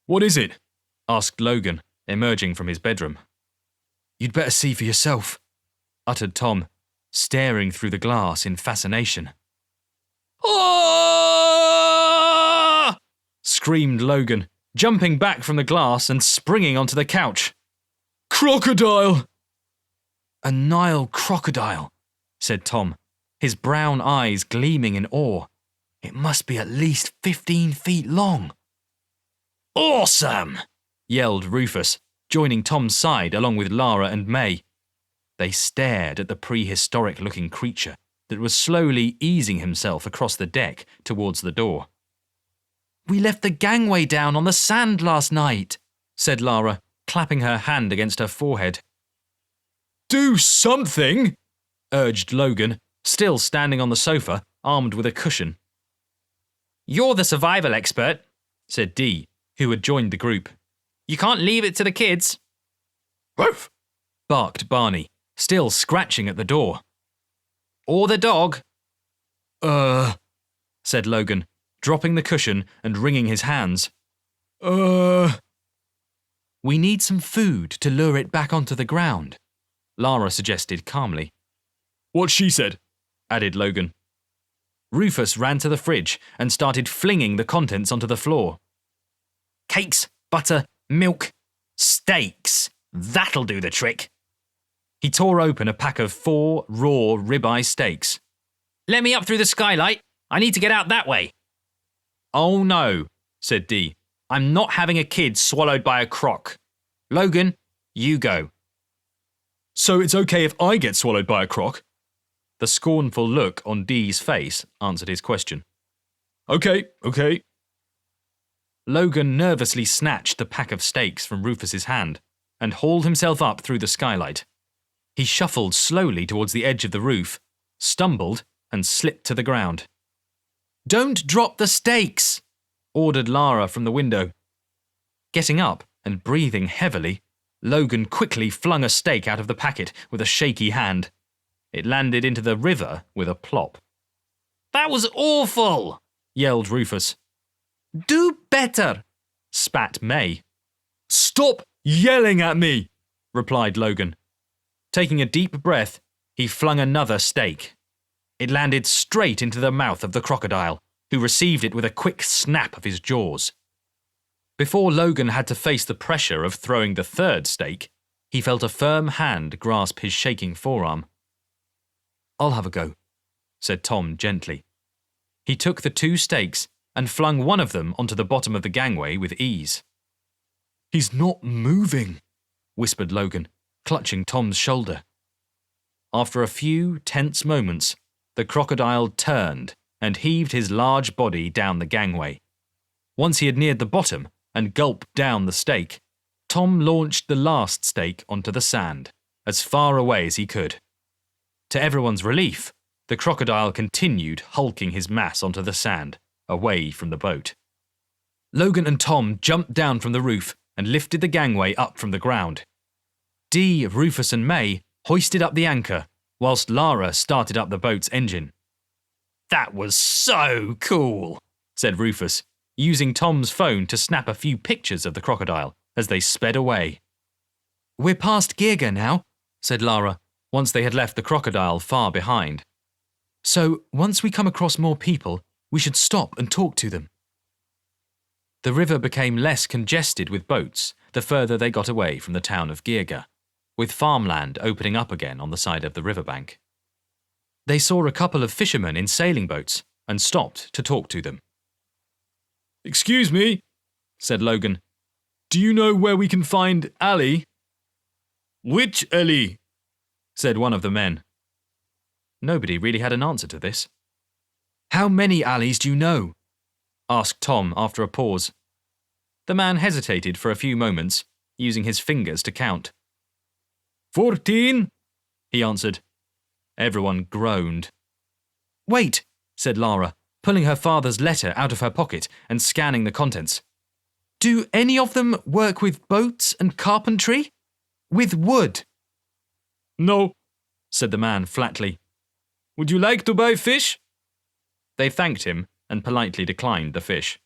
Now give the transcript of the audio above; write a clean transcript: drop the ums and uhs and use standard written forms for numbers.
What is it? Asked Logan, emerging from his bedroom. You'd better see for yourself, uttered Tom, staring through the glass in fascination. Ah! Screamed Logan, jumping back from the glass and springing onto the couch. Crocodile! A Nile crocodile, said Tom, his brown eyes gleaming in awe. It must be at least 15 feet long. Awesome! Yelled Rufus, joining Tom's side along with Lara and May. They stared at the prehistoric-looking creature that was slowly easing himself across the deck towards the door. We left the gangway down on the sand last night, said Lara, clapping her hand against her forehead. Do something, urged Logan, still standing on the sofa, armed with a cushion. You're the survival expert, said Dee, who had joined the group. You can't leave it to the kids. Woof! Barked Barney, still scratching at the door. Or the dog. Said Logan, dropping the cushion and wringing his hands. We need some food to lure it back onto the ground, Lara suggested calmly. What she said, added Logan. Rufus ran to the fridge and started flinging the contents onto the floor. Cakes, butter, milk, steaks. That'll do the trick. He tore open a pack of 4 raw ribeye steaks. Let me up through the skylight. I need to get out that way. Oh no, said Dee. I'm not having a kid swallowed by a croc. Logan, you go. So it's okay if I get swallowed by a croc? The scornful look on Dee's face answered his question. Okay. Logan nervously snatched the pack of steaks from Rufus's hand and hauled himself up through the skylight. He shuffled slowly towards the edge of the roof, stumbled, and slipped to the ground. Don't drop the steaks, ordered Lara from the window. Getting up and breathing heavily, Logan quickly flung a steak out of the packet with a shaky hand. It landed into the river with a plop. That was awful, yelled Rufus. Do better, spat May. Stop yelling at me, replied Logan. Taking a deep breath, he flung another steak. It landed straight into the mouth of the crocodile, who received it with a quick snap of his jaws. Before Logan had to face the pressure of throwing the third steak, he felt a firm hand grasp his shaking forearm. I'll have a go, said Tom gently. He took the 2 steaks and flung one of them onto the bottom of the gangway with ease. He's not moving, whispered Logan, clutching Tom's shoulder. After a few tense moments, the crocodile turned and heaved his large body down the gangway. Once he had neared the bottom and gulped down the steak, Tom launched the last steak onto the sand, as far away as he could. To everyone's relief, the crocodile continued hulking his mass onto the sand, away from the boat. Logan and Tom jumped down from the roof and lifted the gangway up from the ground. Dee, Rufus and May hoisted up the anchor, whilst Lara started up the boat's engine. That was so cool, said Rufus, using Tom's phone to snap a few pictures of the crocodile as they sped away. We're past Girga now, said Lara, once they had left the crocodile far behind. So, once we come across more people, we should stop and talk to them. The river became less congested with boats the further they got away from the town of Girga, with farmland opening up again on the side of the riverbank. They saw a couple of fishermen in sailing boats and stopped to talk to them. Excuse me, said Logan. Do you know where we can find Ali? Which Ali? Said one of the men. Nobody really had an answer to this. How many Alis do you know? Asked Tom after a pause. The man hesitated for a few moments, using his fingers to count. 14, he answered. Everyone groaned. Wait, said Lara, pulling her father's letter out of her pocket and scanning the contents. Do any of them work with boats and carpentry? With wood? No, said the man flatly. Would you like to buy fish? They thanked him and politely declined the fish.